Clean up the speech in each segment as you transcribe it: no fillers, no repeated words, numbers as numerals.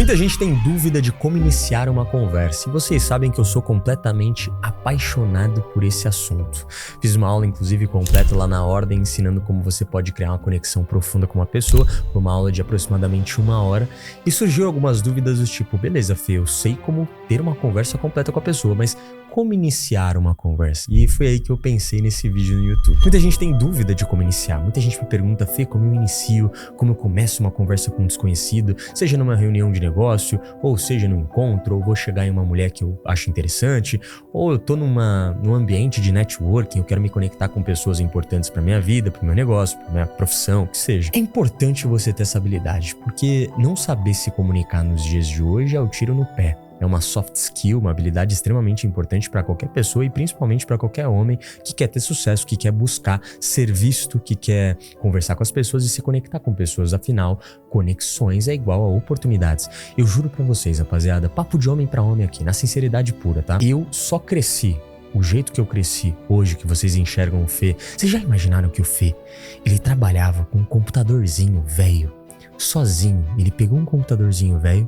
Muita gente tem dúvida de como iniciar uma conversa e vocês sabem que eu sou completamente apaixonado por esse assunto. Fiz uma aula inclusive completa lá na Ordem ensinando como você pode criar uma conexão profunda com uma pessoa, foi uma aula de aproximadamente 1 hora e surgiu algumas dúvidas do tipo, beleza Fê, eu sei como ter uma conversa completa com a pessoa, mas como iniciar uma conversa? E foi aí que eu pensei nesse vídeo no YouTube. Muita gente tem dúvida de como iniciar, muita gente me pergunta, Fê, como eu inicio, como eu começo uma conversa com um desconhecido, seja numa reunião de negócio, ou seja num encontro, ou vou chegar em uma mulher que eu acho interessante, ou eu tô num ambiente de networking, eu quero me conectar com pessoas importantes pra minha vida, pro meu negócio, pra minha profissão, o que seja. É importante você ter essa habilidade, porque não saber se comunicar nos dias de hoje é o tiro no pé. É uma soft skill, uma habilidade extremamente importante para qualquer pessoa e principalmente para qualquer homem que quer ter sucesso, que quer buscar ser visto, que quer conversar com as pessoas e se conectar com pessoas. Afinal, conexões é igual a oportunidades. Eu juro para vocês, rapaziada, papo de homem para homem aqui, na sinceridade pura, tá? Eu só cresci. O jeito que eu cresci hoje, que vocês enxergam o Fê, vocês já imaginaram que o Fê, ele trabalhava com um computadorzinho velho, sozinho, ele pegou um computadorzinho velho,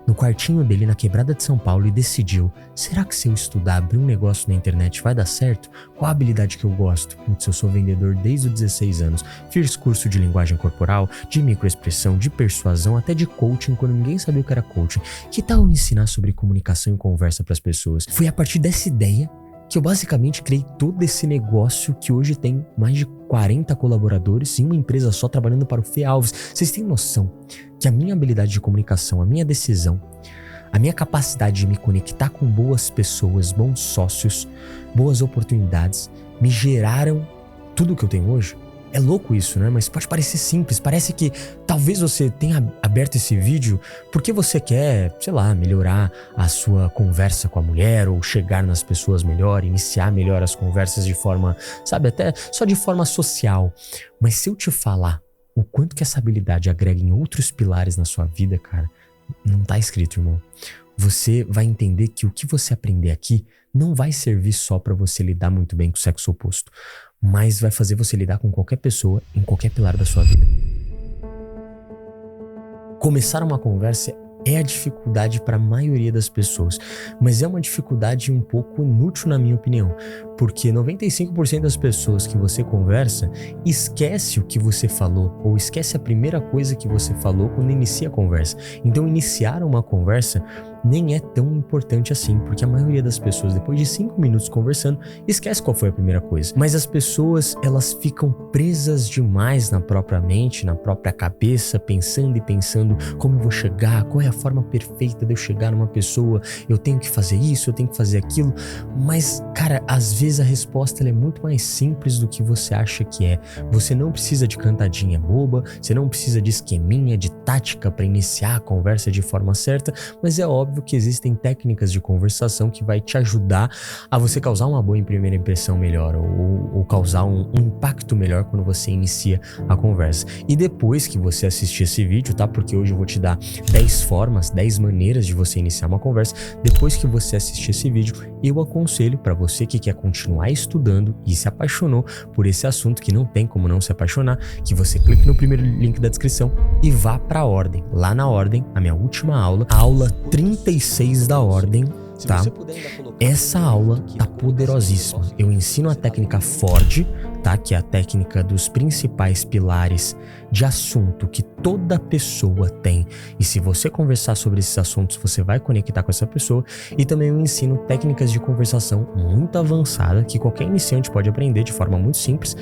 no quartinho dele na quebrada de São Paulo e decidiu, será que se eu estudar, abrir um negócio na internet vai dar certo? Qual a habilidade que eu gosto? Putz, eu sou vendedor desde os 16 anos, fiz curso de linguagem corporal, de microexpressão, de persuasão, até de coaching quando ninguém sabia o que era coaching. Que tal eu ensinar sobre comunicação e conversa para as pessoas? Foi a partir dessa ideia que eu basicamente criei todo esse negócio que hoje tem mais de 40 colaboradores em uma empresa só trabalhando para o Fê Alves. Vocês têm noção que a minha habilidade de comunicação, a minha decisão, a minha capacidade de me conectar com boas pessoas, bons sócios, boas oportunidades, me geraram tudo que eu tenho hoje? É louco isso, né? Mas pode parecer simples, parece que talvez você tenha aberto esse vídeo porque você quer, sei lá, melhorar a sua conversa com a mulher ou chegar nas pessoas melhor, iniciar melhor as conversas de forma, sabe, até só de forma social. Mas se eu te falar o quanto que essa habilidade agrega em outros pilares na sua vida, cara, não tá escrito, irmão. Você vai entender que o que você aprender aqui não vai servir só pra você lidar muito bem com o sexo oposto, mas vai fazer você lidar com qualquer pessoa em qualquer pilar da sua vida. Começar uma conversa é a dificuldade para a maioria das pessoas, mas é uma dificuldade um pouco inútil na minha opinião, porque 95% das pessoas que você conversa esquece o que você falou ou esquece a primeira coisa que você falou quando inicia a conversa. Então iniciar uma conversa nem é tão importante assim, porque a maioria das pessoas, depois de 5 minutos conversando, esquece qual foi a primeira coisa. Mas as pessoas, elas ficam presas demais na própria mente, na própria cabeça, pensando e pensando como eu vou chegar, qual é a forma perfeita de eu chegar numa pessoa, eu tenho que fazer isso, eu tenho que fazer aquilo. Mas, cara, às vezes a resposta ela é muito mais simples do que você acha que é. Você não precisa de cantadinha boba, você não precisa de esqueminha, de tática para iniciar a conversa de forma certa, mas é óbvio que existem técnicas de conversação que vai te ajudar a você causar uma boa primeira impressão melhor ou causar um impacto melhor quando você inicia a conversa. E depois que você assistir esse vídeo, tá? Porque hoje eu vou te dar 10 formas, 10 maneiras de você iniciar uma conversa. Depois que você assistir esse vídeo, eu aconselho para você que quer continuar estudando e se apaixonou por esse assunto, que não tem como não se apaixonar, que você clique no primeiro link da descrição e vá para a Ordem. Lá na Ordem, a minha última aula, a aula 36 da Ordem, tá? Essa aula tá poderosíssima. Eu ensino a técnica Ford, tá? Que é a técnica dos principais pilares de assunto que toda pessoa tem. E se você conversar sobre esses assuntos, você vai conectar com essa pessoa. E também eu ensino técnicas de conversação muito avançada que qualquer iniciante pode aprender de forma muito simples,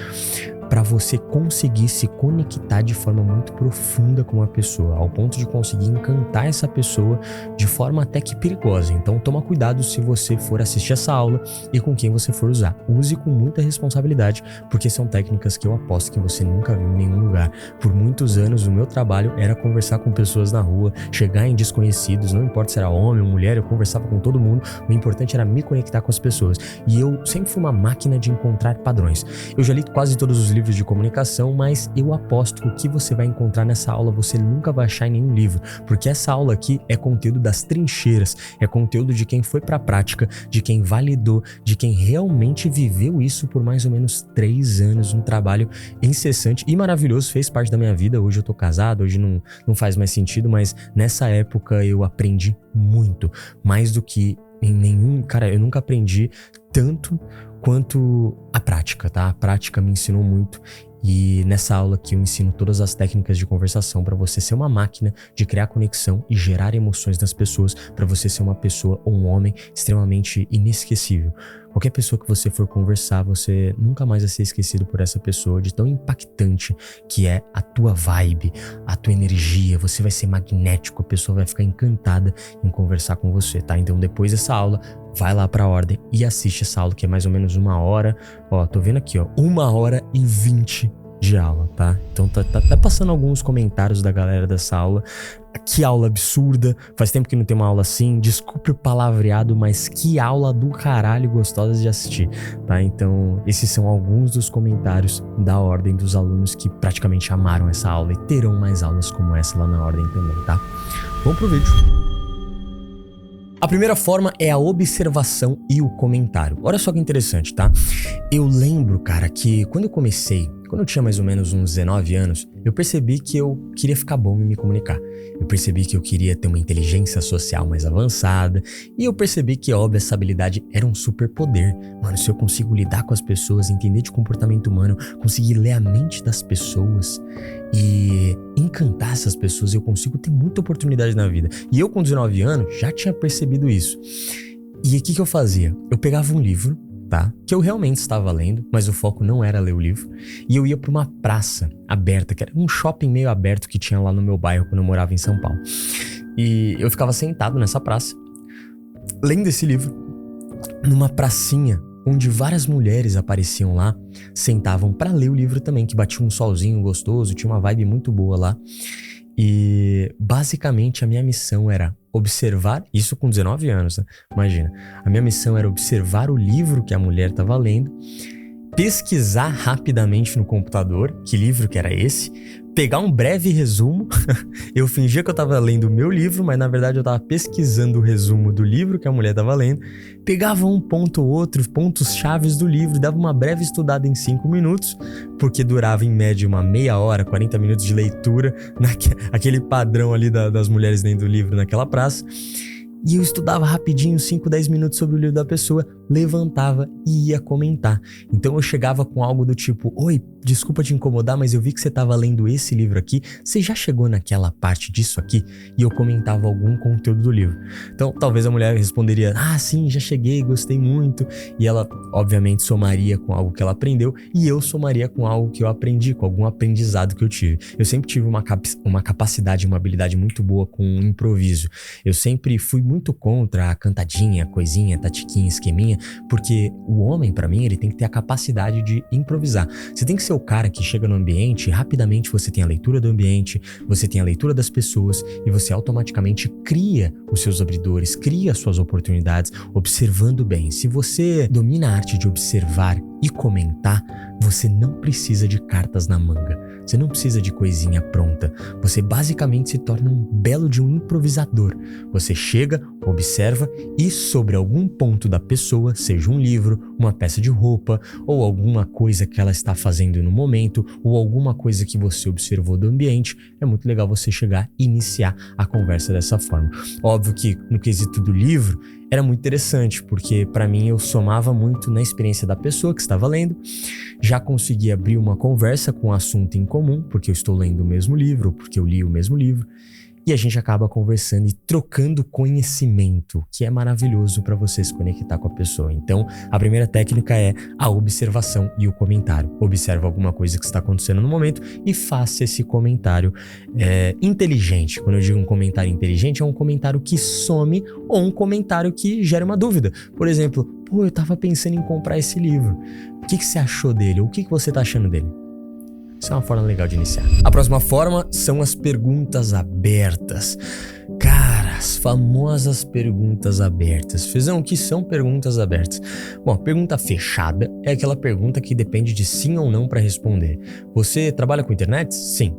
para você conseguir se conectar de forma muito profunda com uma pessoa, ao ponto de conseguir encantar essa pessoa de forma até que perigosa. Então toma cuidado se você for assistir essa aula e com quem você for usar. Use com muita responsabilidade, porque são técnicas que eu aposto que você nunca viu em nenhum lugar. Por muitos anos o meu trabalho era conversar com pessoas na rua, chegar em desconhecidos, não importa se era homem ou mulher, eu conversava com todo mundo, o importante era me conectar com as pessoas. E eu sempre fui uma máquina de encontrar padrões. Eu já li quase todos os livros livros de comunicação, mas eu aposto que o que você vai encontrar nessa aula você nunca vai achar em nenhum livro, porque essa aula aqui é conteúdo das trincheiras, é conteúdo de quem foi pra prática, de quem validou, de quem realmente viveu isso por mais ou menos 3 anos, um trabalho incessante e maravilhoso, fez parte da minha vida. Hoje eu tô casado, hoje não faz mais sentido, mas nessa época eu aprendi muito, mais do que em nenhum... Cara, eu nunca aprendi tanto quanto a prática, tá? A prática me ensinou muito. E nessa aula aqui eu ensino todas as técnicas de conversação para você ser uma máquina de criar conexão e gerar emoções nas pessoas, para você ser uma pessoa ou um homem extremamente inesquecível. Qualquer pessoa que você for conversar, você nunca mais vai ser esquecido por essa pessoa, de tão impactante que é a tua vibe, a tua energia. Você vai ser magnético, a pessoa vai ficar encantada em conversar com você, tá? Então depois dessa aula, vai lá pra Ordem e assiste essa aula, que é mais ou menos 1 hora. Ó, tô vendo aqui, ó, 1h20 de aula, tá? Então tá passando alguns comentários da galera dessa aula. Que aula absurda, faz tempo que não tem uma aula assim, desculpe o palavreado, mas que aula do caralho gostosa de assistir, tá? Então esses são alguns dos comentários da Ordem dos alunos que praticamente amaram essa aula e terão mais aulas como essa lá na Ordem também, tá? Vamos pro vídeo. A primeira forma é a observação e o comentário. Olha só que interessante, tá? Eu lembro, cara, que quando eu tinha mais ou menos uns 19 anos, eu percebi que eu queria ficar bom em me comunicar. Eu percebi que eu queria ter uma inteligência social mais avançada. E eu percebi que, óbvio, essa habilidade era um superpoder. Mano, se eu consigo lidar com as pessoas, entender de comportamento humano, conseguir ler a mente das pessoas e encantar essas pessoas, eu consigo ter muita oportunidade na vida. E eu, com 19 anos, já tinha percebido isso. E o que eu fazia? Eu pegava um livro, tá? Que eu realmente estava lendo, mas o foco não era ler o livro. E eu ia para uma praça aberta, que era um shopping meio aberto que tinha lá no meu bairro quando eu morava em São Paulo. E eu ficava sentado nessa praça, lendo esse livro, numa pracinha onde várias mulheres apareciam lá, sentavam para ler o livro também, que batia um solzinho gostoso, tinha uma vibe muito boa lá. E basicamente a minha missão era observar, isso com 19 anos, né? Imagina, a minha missão era observar o livro que a mulher estava lendo, pesquisar rapidamente no computador que livro que era esse, pegar um breve resumo. Eu fingia que eu tava lendo o meu livro, mas na verdade eu tava pesquisando o resumo do livro que a mulher tava lendo, pegava um ponto ou outro, pontos chaves do livro, dava uma breve estudada em 5 minutos, porque durava em média uma meia hora, 40 minutos de leitura, aquele padrão ali das mulheres lendo o livro naquela praça. E eu estudava rapidinho, 5, 10 minutos sobre o livro da pessoa, levantava e ia comentar. Então eu chegava com algo do tipo: oi, desculpa te incomodar, mas eu vi que você estava lendo esse livro aqui, você já chegou naquela parte disso aqui? E eu comentava algum conteúdo do livro. Então talvez a mulher responderia: ah, sim, já cheguei, gostei muito. E ela obviamente somaria com algo que ela aprendeu, e eu somaria com algo que eu aprendi, com algum aprendizado que eu tive. Eu sempre tive uma capacidade, uma habilidade muito boa com o improviso. Eu sempre fui muito contra a cantadinha, coisinha, tatiquinha, esqueminha, porque o homem, pra mim, ele tem que ter a capacidade de improvisar. Você tem que ser o cara que chega no ambiente e rapidamente você tem a leitura do ambiente, você tem a leitura das pessoas e você automaticamente cria os seus abridores, cria as suas oportunidades, observando bem. Se você domina a arte de observar e comentar, você não precisa de cartas na manga. Você não precisa de coisinha pronta. Você basicamente se torna um belo de um improvisador. Você chega, observa e sobre algum ponto da pessoa, seja um livro, uma peça de roupa, ou alguma coisa que ela está fazendo no momento, ou alguma coisa que você observou do ambiente, é muito legal você chegar e iniciar a conversa dessa forma. Óbvio que no quesito do livro, era muito interessante, porque para mim eu somava muito na experiência da pessoa que estava lendo, já consegui abrir uma conversa com um assunto em comum, porque eu estou lendo o mesmo livro, ou porque eu li o mesmo livro, e a gente acaba conversando e trocando conhecimento, que é maravilhoso para você se conectar com a pessoa. Então, a primeira técnica é a observação e o comentário. Observa alguma coisa que está acontecendo no momento e faça esse comentário inteligente. Quando eu digo um comentário inteligente, é um comentário que some ou um comentário que gera uma dúvida. Por exemplo, pô, eu tava pensando em comprar esse livro. O que você achou dele? Ou o que você tá achando dele? Isso é uma forma legal de iniciar. A próxima forma são as perguntas abertas. Cara, as famosas perguntas abertas. Fezão, o que são perguntas abertas? Bom, a pergunta fechada é aquela pergunta que depende de sim ou não para responder. Você trabalha com internet? Sim.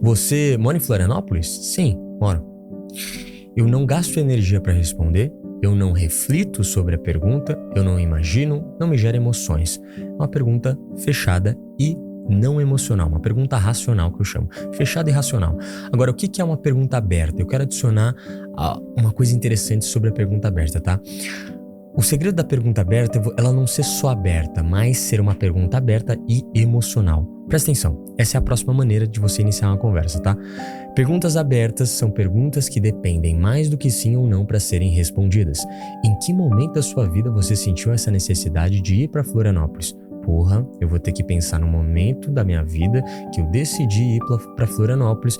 Você mora em Florianópolis? Sim, moro. Eu não gasto energia para responder, eu não reflito sobre a pergunta, eu não imagino, não me gera emoções. É uma pergunta fechada e não emocional, uma pergunta racional que eu chamo, fechada e racional. Agora, o que é uma pergunta aberta? Eu quero adicionar uma coisa interessante sobre a pergunta aberta, tá? O segredo da pergunta aberta é ela não ser só aberta, mas ser uma pergunta aberta e emocional. Presta atenção, essa é a próxima maneira de você iniciar uma conversa, tá? Perguntas abertas são perguntas que dependem mais do que sim ou não para serem respondidas. Em que momento da sua vida você sentiu essa necessidade de ir para Florianópolis? Porra, eu vou ter que pensar no momento da minha vida que eu decidi ir para Florianópolis.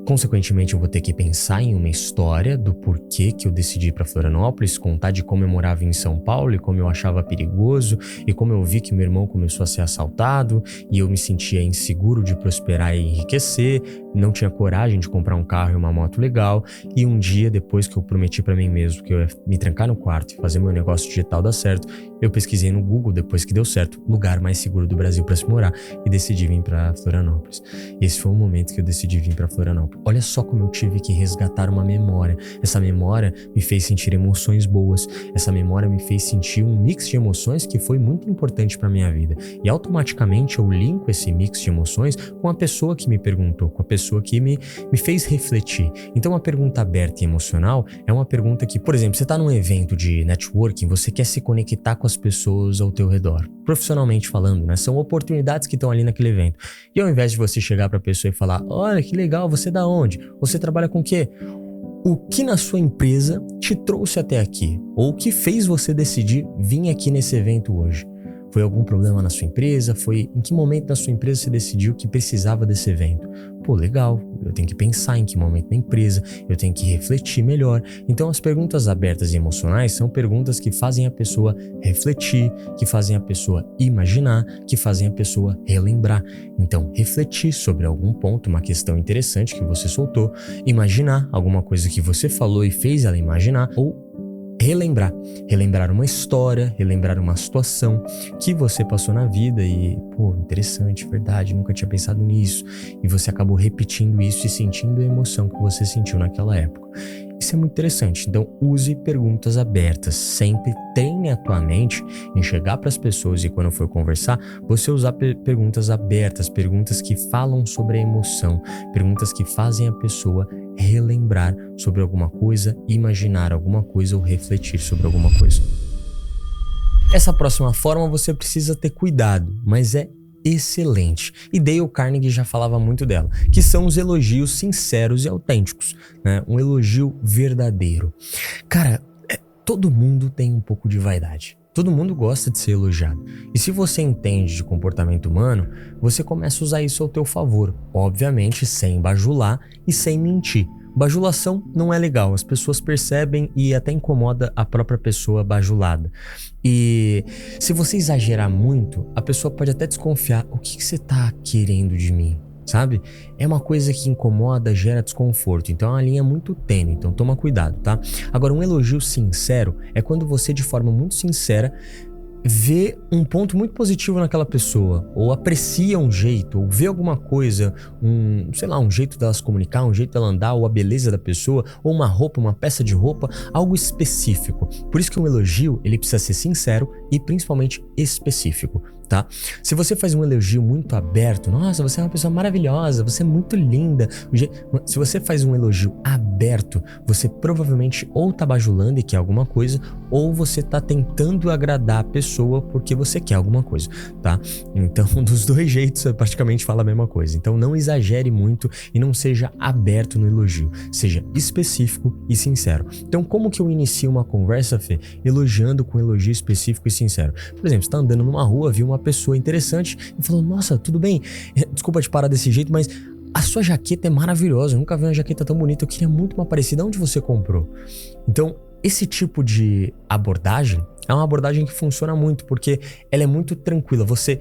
Consequentemente, eu vou ter que pensar em uma história do porquê que eu decidi ir para Florianópolis, contar de como eu morava em São Paulo e como eu achava perigoso e como eu vi que meu irmão começou a ser assaltado e eu me sentia inseguro de prosperar e enriquecer, não tinha coragem de comprar um carro e uma moto legal. E um dia, depois que eu prometi para mim mesmo que eu ia me trancar no quarto e fazer meu negócio digital dar certo, eu pesquisei no Google, depois que deu certo, lugar mais seguro do Brasil para se morar, e decidi vir para Florianópolis. Esse foi o momento que eu decidi vir para Florianópolis. Olha só como eu tive que resgatar uma memória. Essa memória me fez sentir emoções boas. Essa memória me fez sentir um mix de emoções que foi muito importante para minha vida. E automaticamente eu linko esse mix de emoções com a pessoa que me perguntou, com a pessoa que me fez refletir. Então, uma pergunta aberta e emocional é uma pergunta que, por exemplo, você está num evento de networking, você quer se conectar com as pessoas ao teu redor, profissionalmente falando, né? São oportunidades que estão ali naquele evento. E ao invés de você chegar para a pessoa e falar, olha que legal, você é da onde? Você trabalha com o quê? O que na sua empresa te trouxe até aqui? Ou o que fez você decidir vir aqui nesse evento hoje? Foi algum problema na sua empresa? Foi em que momento da sua empresa você decidiu que precisava desse evento? Pô, legal, eu tenho que pensar em que momento da empresa, eu tenho que refletir melhor. Então, as perguntas abertas e emocionais são perguntas que fazem a pessoa refletir, que fazem a pessoa imaginar, que fazem a pessoa relembrar. Então, refletir sobre algum ponto, uma questão interessante que você soltou, imaginar alguma coisa que você falou e fez ela imaginar, ou relembrar uma história, relembrar uma situação que você passou na vida e, pô, interessante, verdade, nunca tinha pensado nisso, e você acabou repetindo isso e sentindo a emoção que você sentiu naquela época. Isso é muito interessante. Então, use perguntas abertas. Sempre treine a tua mente em chegar para as pessoas e, quando for conversar, você usar perguntas abertas, perguntas que falam sobre a emoção, perguntas que fazem a pessoa relembrar sobre alguma coisa, imaginar alguma coisa ou refletir sobre alguma coisa. Essa próxima forma você precisa ter cuidado, mas é excelente. E Dale Carnegie já falava muito dela, que são os elogios sinceros e autênticos, né? Um elogio verdadeiro. Cara, todo mundo tem um pouco de vaidade. Todo mundo gosta de ser elogiado. E se você entende de comportamento humano, você começa a usar isso ao teu favor. Obviamente, sem bajular e sem mentir. Bajulação não é legal, as pessoas percebem e até incomoda a própria pessoa bajulada. E se você exagerar muito, a pessoa pode até desconfiar. O que você tá querendo de mim? Sabe? É uma coisa que incomoda, gera desconforto. Então é uma linha muito tênue, então toma cuidado, tá? Agora, um elogio sincero é quando você, de forma muito sincera, vê um ponto muito positivo naquela pessoa, ou aprecia um jeito, ou vê alguma coisa, um jeito dela se comunicar, um jeito dela andar, ou a beleza da pessoa, ou uma roupa, uma peça de roupa, algo específico. Por isso que um elogio, ele precisa ser sincero e principalmente específico, tá? Se você faz um elogio muito aberto, nossa, você é uma pessoa maravilhosa, você é muito linda. Se você faz um elogio aberto, você provavelmente ou tá bajulando e quer alguma coisa, ou você tá tentando agradar a pessoa porque você quer alguma coisa, tá? Então, dos dois jeitos, você praticamente fala a mesma coisa. Então, não exagere muito e não seja aberto no elogio. Seja específico e sincero. Então, como que eu inicio uma conversa, Fê? Elogiando com um elogio específico e sincero. Por exemplo, você tá andando numa rua, viu uma pessoa interessante e falou, nossa, tudo bem? Desculpa te parar desse jeito, mas a sua jaqueta é maravilhosa, eu nunca vi uma jaqueta tão bonita, eu queria muito uma parecida. Onde você comprou? Então, esse tipo de abordagem é uma abordagem que funciona muito, porque ela é muito tranquila. Você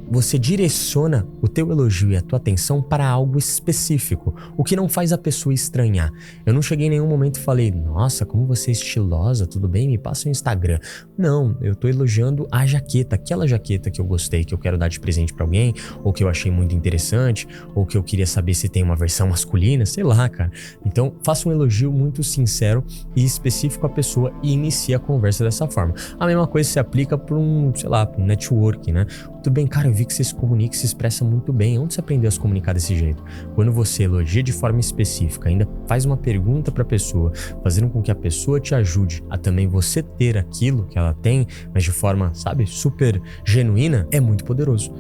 você direciona o teu elogio e a tua atenção para algo específico, o que não faz a pessoa estranhar. Eu não cheguei em nenhum momento e falei, nossa, como você é estilosa, tudo bem? Me passa o Instagram. Não, eu tô elogiando a jaqueta, aquela jaqueta que eu gostei, que eu quero dar de presente pra alguém, ou que eu achei muito interessante, ou que eu queria saber se tem uma versão masculina, sei lá, cara. Então, faça um elogio muito sincero e específico à pessoa e inicie a conversa dessa forma. A mesma coisa se aplica para um networking, né? Tudo bem, cara, eu vi que você se comunica e se expressa muito bem. Onde você aprendeu a se comunicar desse jeito? Quando você elogia de forma específica, ainda faz uma pergunta para a pessoa, fazendo com que a pessoa te ajude a também você ter aquilo que ela tem, mas de forma, super genuína, é muito poderoso.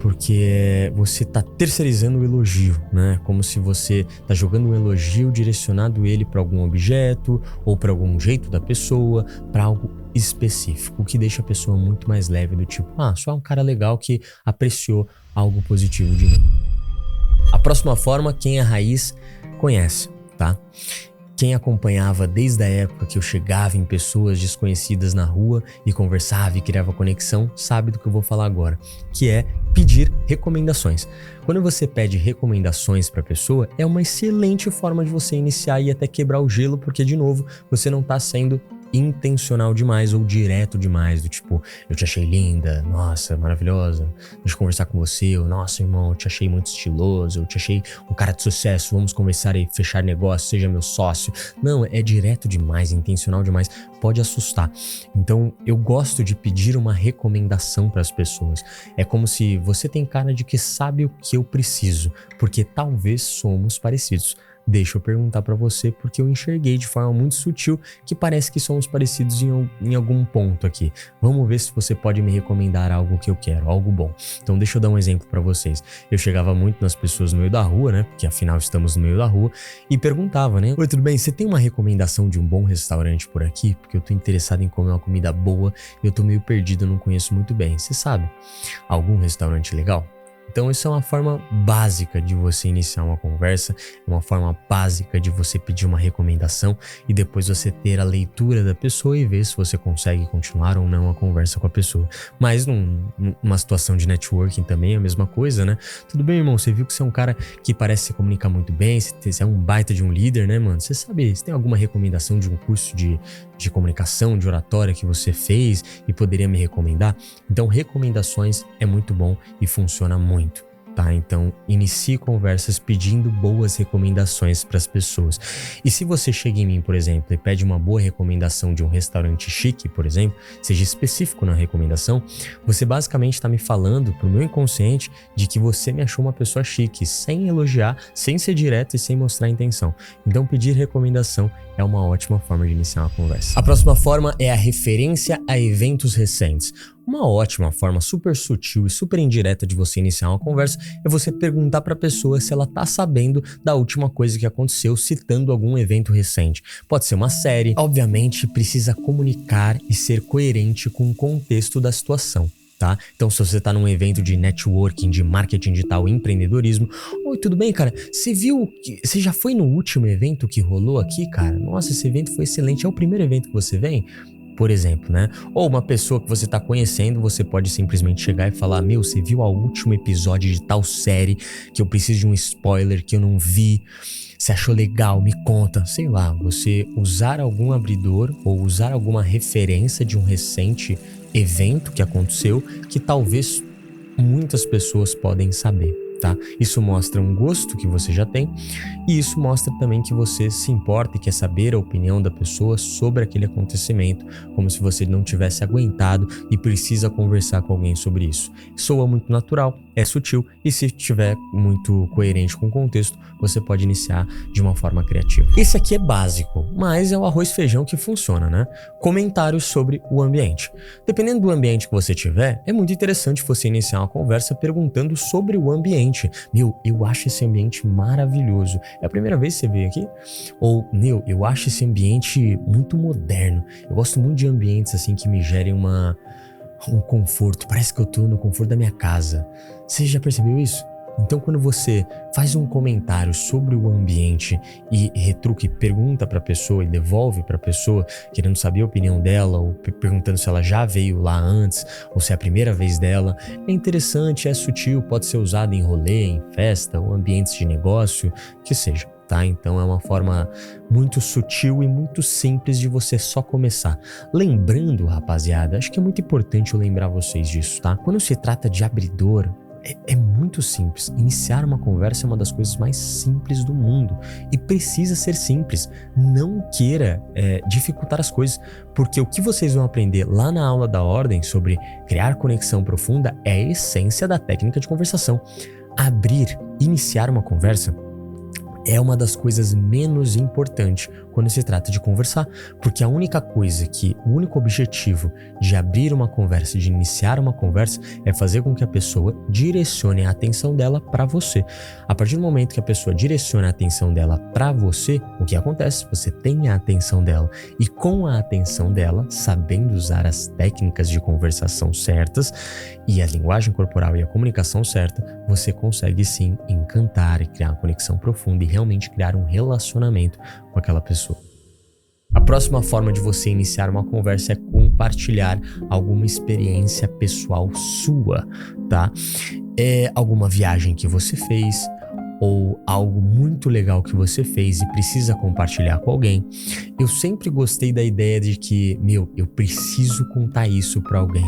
Porque você tá terceirizando o elogio, né? Como se você tá jogando um elogio direcionado ele para algum objeto ou para algum jeito da pessoa, para algo específico, o que deixa a pessoa muito mais leve, do tipo, só é um cara legal que apreciou algo positivo de mim. A próxima forma, quem é raiz conhece, tá? Quem acompanhava desde a época que eu chegava em pessoas desconhecidas na rua e conversava e criava conexão, sabe do que eu vou falar agora, que é pedir recomendações. Quando você pede recomendações para a pessoa, é uma excelente forma de você iniciar e até quebrar o gelo, porque, de novo, você não está sendo intencional demais ou direto demais, do tipo, eu te achei linda, nossa, maravilhosa, deixa eu conversar com você, ou nossa, irmão, eu te achei muito estiloso, eu te achei um cara de sucesso, vamos conversar e fechar negócio, seja meu sócio. Não, é direto demais, intencional demais, pode assustar. Então, eu gosto de pedir uma recomendação para as pessoas. É como se você tem cara de que sabe o que eu preciso, porque talvez somos parecidos. Deixa eu perguntar pra você, porque eu enxerguei de forma muito sutil que parece que somos parecidos em algum ponto aqui. Vamos ver se você pode me recomendar algo que eu quero, algo bom. Então deixa eu dar um exemplo pra vocês. Eu chegava muito nas pessoas no meio da rua, né? Porque afinal estamos no meio da rua, e perguntava, né? Oi, tudo bem? Você tem uma recomendação de um bom restaurante por aqui? Porque eu tô interessado em comer uma comida boa e eu tô meio perdido, eu não conheço muito bem. Você sabe? Algum restaurante legal? Então isso é uma forma básica de você iniciar uma conversa, é uma forma básica de você pedir uma recomendação e depois você ter a leitura da pessoa e ver se você consegue continuar ou não a conversa com a pessoa. Mas numa situação de networking também é a mesma coisa, né? Tudo bem, irmão, você viu que você é um cara que parece se comunicar muito bem, você é um baita de um líder, né, mano? Você sabe, você tem alguma recomendação de um curso de comunicação, de oratória que você fez e poderia me recomendar? Então, recomendações é muito bom e funciona muito, tá? Então, inicie conversas pedindo boas recomendações para as pessoas. E se você chega em mim, por exemplo, e pede uma boa recomendação de um restaurante chique, por exemplo, seja específico na recomendação, você basicamente está me falando pro meu inconsciente de que você me achou uma pessoa chique, sem elogiar, sem ser direto e sem mostrar intenção. Então, pedir recomendação é uma ótima forma de iniciar uma conversa. A próxima forma é a referência a eventos recentes. Uma ótima forma super sutil e super indireta de você iniciar uma conversa é você perguntar para a pessoa se ela tá sabendo da última coisa que aconteceu, citando algum evento recente. Pode ser uma série. Obviamente, precisa comunicar e ser coerente com o contexto da situação. Tá? Então, se você tá num evento de networking, de marketing digital, empreendedorismo, oi, tudo bem, cara? Você já foi no último evento que rolou aqui, cara? Nossa, esse evento foi excelente. É o primeiro evento que você vem? Por exemplo, né? Ou uma pessoa que você tá conhecendo, você pode simplesmente chegar e falar, meu, você viu o último episódio de tal série que eu preciso de um spoiler que eu não vi? Você achou legal? Me conta. Sei lá, você usar algum abridor ou usar alguma referência de um recente evento que aconteceu que talvez muitas pessoas podem saber, tá? Isso mostra um gosto que você já tem e isso mostra também que você se importa e quer saber a opinião da pessoa sobre aquele acontecimento, como se você não tivesse aguentado e precisa conversar com alguém sobre isso. Soa muito natural, é sutil e se estiver muito coerente com o contexto, você pode iniciar de uma forma criativa. Esse aqui é básico, mas é o arroz e feijão que funciona, né? Comentários sobre o ambiente. Dependendo do ambiente que você tiver, é muito interessante você iniciar uma conversa perguntando sobre o ambiente. Meu, eu acho esse ambiente maravilhoso. É a primeira vez que você veio aqui? Ou, meu, eu acho esse ambiente muito moderno. Eu gosto muito de ambientes assim que me gerem um conforto. Parece que eu tô no conforto da minha casa. Você já percebeu isso? Então, quando você faz um comentário sobre o ambiente e retruca e pergunta para a pessoa e devolve para a pessoa, querendo saber a opinião dela ou perguntando se ela já veio lá antes ou se é a primeira vez dela, é interessante, é sutil, pode ser usado em rolê, em festa ou ambientes de negócio, que seja. Tá? Então é uma forma muito sutil e muito simples de você só começar. Lembrando, rapaziada, acho que é muito importante eu lembrar vocês disso, tá? Quando se trata de abridor, é muito simples. Iniciar uma conversa é uma das coisas mais simples do mundo e precisa ser simples. Não queira dificultar as coisas, porque o que vocês vão aprender lá na aula da ordem sobre criar conexão profunda é a essência da técnica de conversação. Abrir, iniciar uma conversa é uma das coisas menos importantes quando se trata de conversar, porque a única coisa o único objetivo de abrir uma conversa, de iniciar uma conversa, é fazer com que a pessoa direcione a atenção dela para você. A partir do momento que a pessoa direciona a atenção dela para você, o que acontece? Você tem a atenção dela e com a atenção dela, sabendo usar as técnicas de conversação certas e a linguagem corporal e a comunicação certa, você consegue sim encantar e criar uma conexão profunda e realmente criar um relacionamento com aquela pessoa. A próxima forma de você iniciar uma conversa é compartilhar alguma experiência pessoal sua, tá? É alguma viagem que você fez ou algo muito legal que você fez e precisa compartilhar com alguém. Eu sempre gostei da ideia de que, eu preciso contar isso para alguém.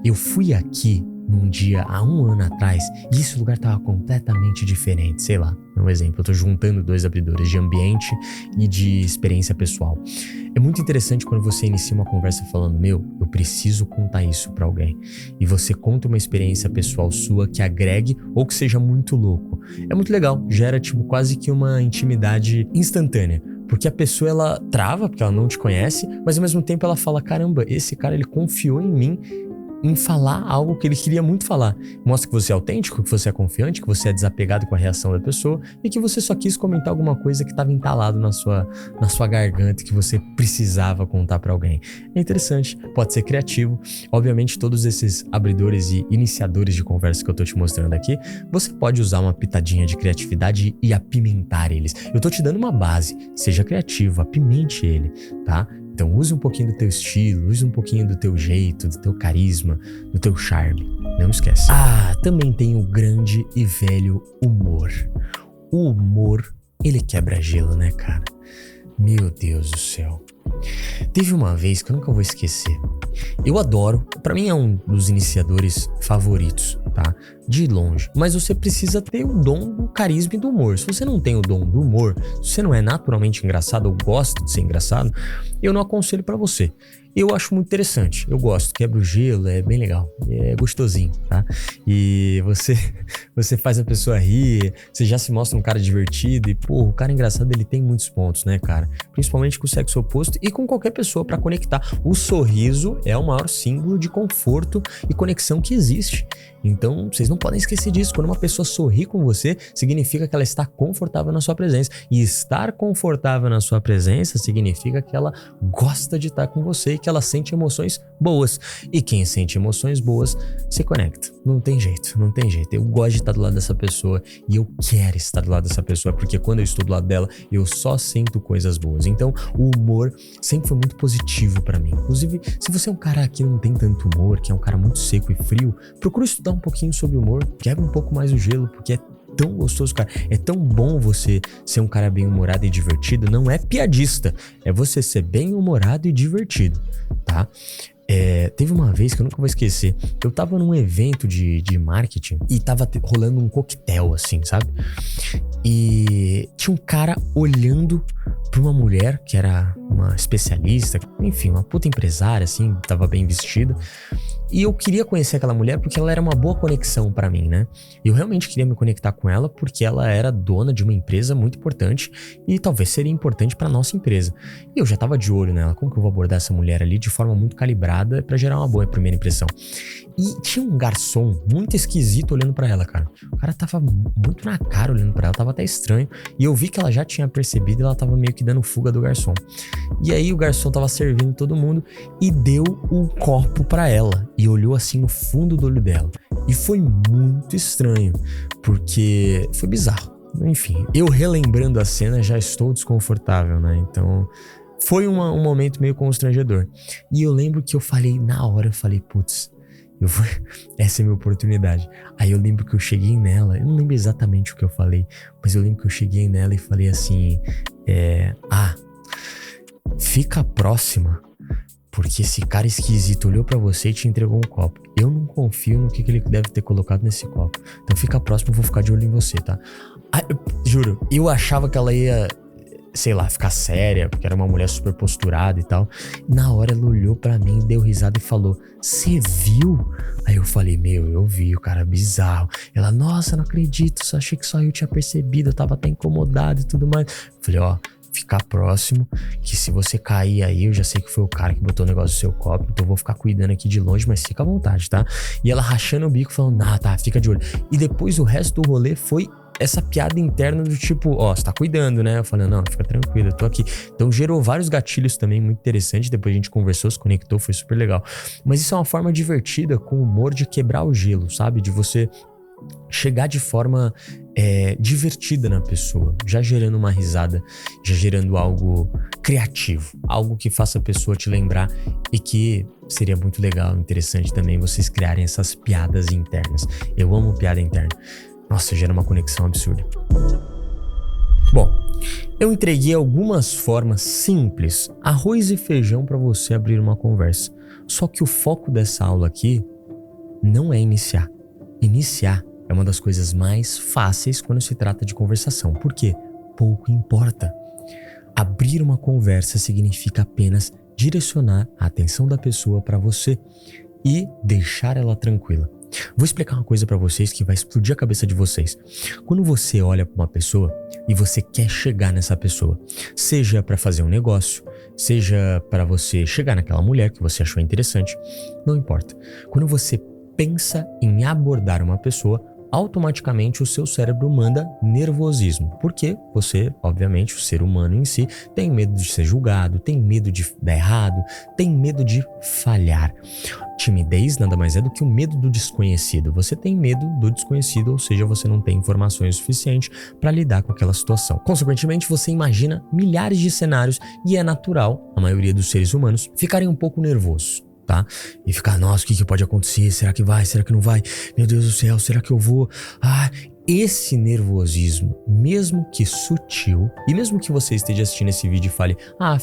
Eu fui aqui num dia há 1 ano atrás e esse lugar estava completamente diferente, sei lá, um exemplo, eu tô juntando 2 abridores de ambiente e de experiência pessoal. É muito interessante quando você inicia uma conversa falando, eu preciso contar isso pra alguém, e você conta uma experiência pessoal sua que agregue ou que seja muito louco. É muito legal, gera quase que uma intimidade instantânea. Porque a pessoa, ela trava, porque ela não te conhece, mas ao mesmo tempo ela fala, caramba, esse cara, ele confiou em mim em falar algo que ele queria muito falar. Mostra que você é autêntico, que você é confiante, que você é desapegado com a reação da pessoa e que você só quis comentar alguma coisa que estava entalado na sua garganta que você precisava contar para alguém. É interessante, pode ser criativo. Obviamente, todos esses abridores e iniciadores de conversa que eu tô te mostrando aqui, você pode usar uma pitadinha de criatividade e apimentar eles. Eu tô te dando uma base, seja criativo, apimente ele, tá? Então use um pouquinho do teu estilo, use um pouquinho do teu jeito, do teu carisma, do teu charme. Não esquece. Também tem o grande e velho humor. O humor, ele quebra gelo, né, cara? Meu Deus do céu. Teve uma vez que eu nunca vou esquecer. Eu adoro, pra mim é um dos iniciadores favoritos, tá? De longe. Mas você precisa ter o dom do carisma e do humor. Se você não tem o dom do humor, se você não é naturalmente engraçado ou gosta de ser engraçado, eu não aconselho pra você. Eu acho muito interessante, eu gosto, quebra o gelo, é bem legal, é gostosinho, tá? E você faz a pessoa rir, você já se mostra um cara divertido e, o cara engraçado, ele tem muitos pontos, né, cara? Principalmente com o sexo oposto e com qualquer pessoa pra conectar. O sorriso é o maior símbolo de conforto e conexão que existe. Então, vocês não podem esquecer disso. Quando uma pessoa sorri com você, significa que ela está confortável na sua presença. E estar confortável na sua presença significa que ela gosta de estar com você e que ela sente emoções boas. E quem sente emoções boas se conecta. Não tem jeito, não tem jeito. Eu gosto de estar do lado dessa pessoa e eu quero estar do lado dessa pessoa, porque quando eu estou do lado dela, eu só sinto coisas boas. Então, o humor sempre foi muito positivo pra mim. Inclusive, se você é um cara que não tem tanto humor, que é um cara muito seco e frio, procura estudar um pouquinho sobre humor, quebra um pouco mais o gelo, porque é tão gostoso, cara. É tão bom você ser um cara bem humorado e divertido. Não é piadista, é você ser bem humorado e divertido, tá? Teve uma vez que eu nunca vou esquecer. Eu tava num evento de marketing e tava rolando um coquetel, assim, sabe? E tinha um cara olhando pra uma mulher que era uma especialista, enfim, uma puta empresária, assim, tava bem vestida. E eu queria conhecer aquela mulher porque ela era uma boa conexão pra mim, né? Eu realmente queria me conectar com ela porque ela era dona de uma empresa muito importante e talvez seria importante pra nossa empresa. E eu já tava de olho nela, como que eu vou abordar essa mulher ali de forma muito calibrada pra gerar uma boa primeira impressão. E tinha um garçom muito esquisito olhando pra ela, cara. O cara tava muito na cara olhando pra ela, tava até estranho. E eu vi que ela já tinha percebido e ela tava meio que dando fuga do garçom. E aí o garçom tava servindo todo mundo e deu um copo pra ela. e olhou assim no fundo do olho dela. E foi muito estranho, porque foi bizarro. Enfim, eu relembrando a cena já estou desconfortável, né? Então, foi um momento meio constrangedor. E eu lembro que eu falei, na hora, eu falei, putz, essa é a minha oportunidade. Aí eu lembro que eu cheguei nela, eu não lembro exatamente o que eu falei, mas eu lembro que eu cheguei nela e falei assim, fica próxima, porque esse cara esquisito olhou pra você e te entregou um copo. Eu não confio no que ele deve ter colocado nesse copo. Então fica próximo, eu vou ficar de olho em você, tá? Juro, eu achava que ela ia, sei lá, ficar séria, porque era uma mulher super posturada e tal. Na hora ela olhou pra mim, deu risada e falou, você viu? Aí eu falei, eu vi, o cara bizarro. Ela, nossa, não acredito, só achei que só eu tinha percebido, eu tava até incomodado e tudo mais. Eu falei, ficar próximo, que se você cair aí, eu já sei que foi o cara que botou o negócio no seu copo, então eu vou ficar cuidando aqui de longe, mas fica à vontade, tá? E ela rachando o bico, falando, tá, fica de olho. E depois o resto do rolê foi essa piada interna do tipo, você tá cuidando, né? Eu falei, não, fica tranquilo, eu tô aqui. Então gerou vários gatilhos também muito interessantes, depois a gente conversou, se conectou, foi super legal. Mas isso é uma forma divertida, com humor, de quebrar o gelo, sabe? De você chegar de forma divertida na pessoa, já gerando uma risada, já gerando algo criativo, algo que faça a pessoa te lembrar, e que seria muito legal, interessante também vocês criarem essas piadas internas. Eu amo piada interna. Nossa, gera uma conexão absurda. Bom, eu entreguei algumas formas simples, arroz e feijão, para você abrir uma conversa. Só que o foco dessa aula aqui não é iniciar. Iniciar é uma das coisas mais fáceis quando se trata de conversação. Por quê? Pouco importa. Abrir uma conversa significa apenas direcionar a atenção da pessoa para você e deixar ela tranquila. Vou explicar uma coisa para vocês que vai explodir a cabeça de vocês. Quando você olha para uma pessoa e você quer chegar nessa pessoa, seja para fazer um negócio, seja para você chegar naquela mulher que você achou interessante, não importa. Quando você pensa em abordar uma pessoa, automaticamente o seu cérebro manda nervosismo. Porque você, obviamente, o ser humano em si, tem medo de ser julgado, tem medo de dar errado, tem medo de falhar. Timidez nada mais é do que o medo do desconhecido. Você tem medo do desconhecido, ou seja, você não tem informações suficientes para lidar com aquela situação. Consequentemente, você imagina milhares de cenários e é natural, a maioria dos seres humanos, ficarem um pouco nervosos. Tá? E ficar, nossa, o que pode acontecer? Será que vai? Será que não vai? Meu Deus do céu, será que eu vou? Esse nervosismo, mesmo que sutil, e mesmo que você esteja assistindo esse vídeo e fale,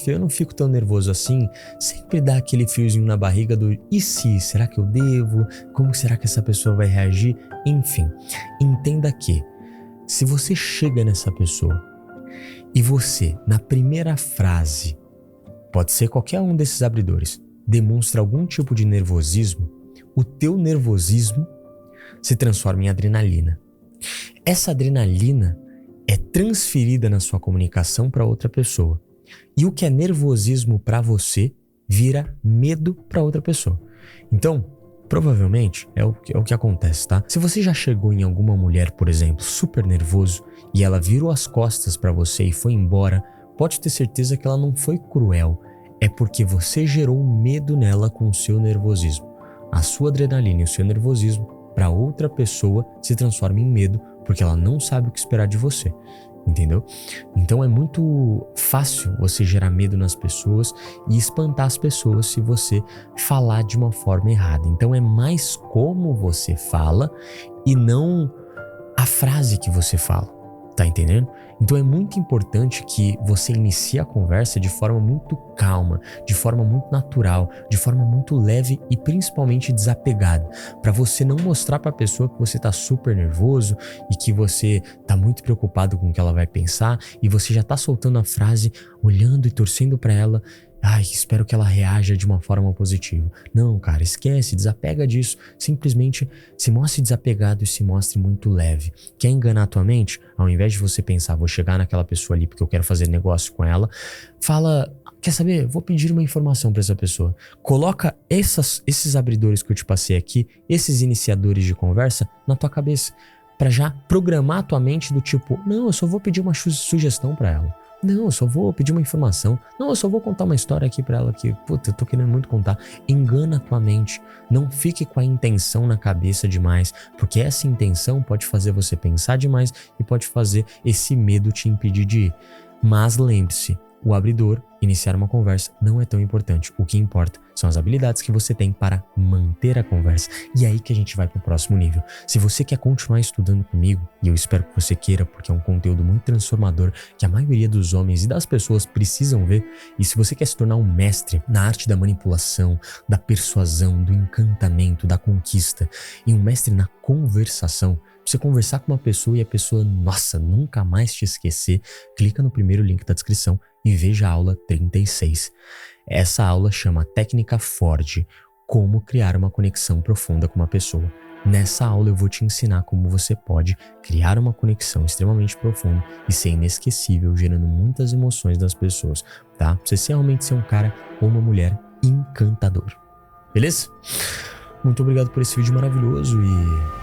eu não fico tão nervoso assim, sempre dá aquele friozinho na barriga do, e se? Será que eu devo? Como será que essa pessoa vai reagir? Enfim, entenda que, se você chega nessa pessoa e você, na primeira frase, pode ser qualquer um desses abridores, demonstra algum tipo de nervosismo, o teu nervosismo se transforma em adrenalina. Essa adrenalina é transferida na sua comunicação para outra pessoa. E o que é nervosismo para você vira medo para outra pessoa. Então, provavelmente é o que acontece, tá? Se você já chegou em alguma mulher, por exemplo, super nervoso, e ela virou as costas para você e foi embora, pode ter certeza que ela não foi cruel. É porque você gerou medo nela com o seu nervosismo. A sua adrenalina e o seu nervosismo para outra pessoa se transforma em medo, porque ela não sabe o que esperar de você. Entendeu? Então é muito fácil você gerar medo nas pessoas e espantar as pessoas se você falar de uma forma errada. Então é mais como você fala e não a frase que você fala. Tá entendendo? Então é muito importante que você inicie a conversa de forma muito calma, de forma muito natural, de forma muito leve e principalmente desapegada, para você não mostrar para a pessoa que você tá super nervoso e que você tá muito preocupado com o que ela vai pensar e você já tá soltando a frase, olhando e torcendo para ela. Espero que ela reaja de uma forma positiva. Não, cara, esquece, desapega disso. Simplesmente se mostre desapegado e se mostre muito leve. Quer enganar a tua mente? Ao invés de você pensar, vou chegar naquela pessoa ali porque eu quero fazer negócio com ela, fala, quer saber? Vou pedir uma informação para essa pessoa. Coloca esses abridores que eu te passei aqui, esses iniciadores de conversa, na tua cabeça, para já programar a tua mente do tipo, não, eu só vou pedir uma sugestão para ela. Não, eu só vou pedir uma informação. Não, eu só vou contar uma história aqui pra ela que, puta, eu tô querendo muito contar. Engana a tua mente. Não fique com a intenção na cabeça demais, porque essa intenção pode fazer você pensar demais e pode fazer esse medo te impedir de ir. Mas lembre-se, o abridor, iniciar uma conversa, não é tão importante. O que importa são as habilidades que você tem para manter a conversa. E é aí que a gente vai para o próximo nível. Se você quer continuar estudando comigo, e eu espero que você queira, porque é um conteúdo muito transformador, que a maioria dos homens e das pessoas precisam ver, e se você quer se tornar um mestre na arte da manipulação, da persuasão, do encantamento, da conquista, e um mestre na conversação, você conversar com uma pessoa e a pessoa, nossa, nunca mais te esquecer, clica no primeiro link da descrição e veja a aula 36. Essa aula chama Técnica Ford, como criar uma conexão profunda com uma pessoa. Nessa aula eu vou te ensinar como você pode criar uma conexão extremamente profunda e ser inesquecível, gerando muitas emoções das pessoas, tá? Pra você realmente ser um cara ou uma mulher encantador. Beleza? Muito obrigado por esse vídeo maravilhoso e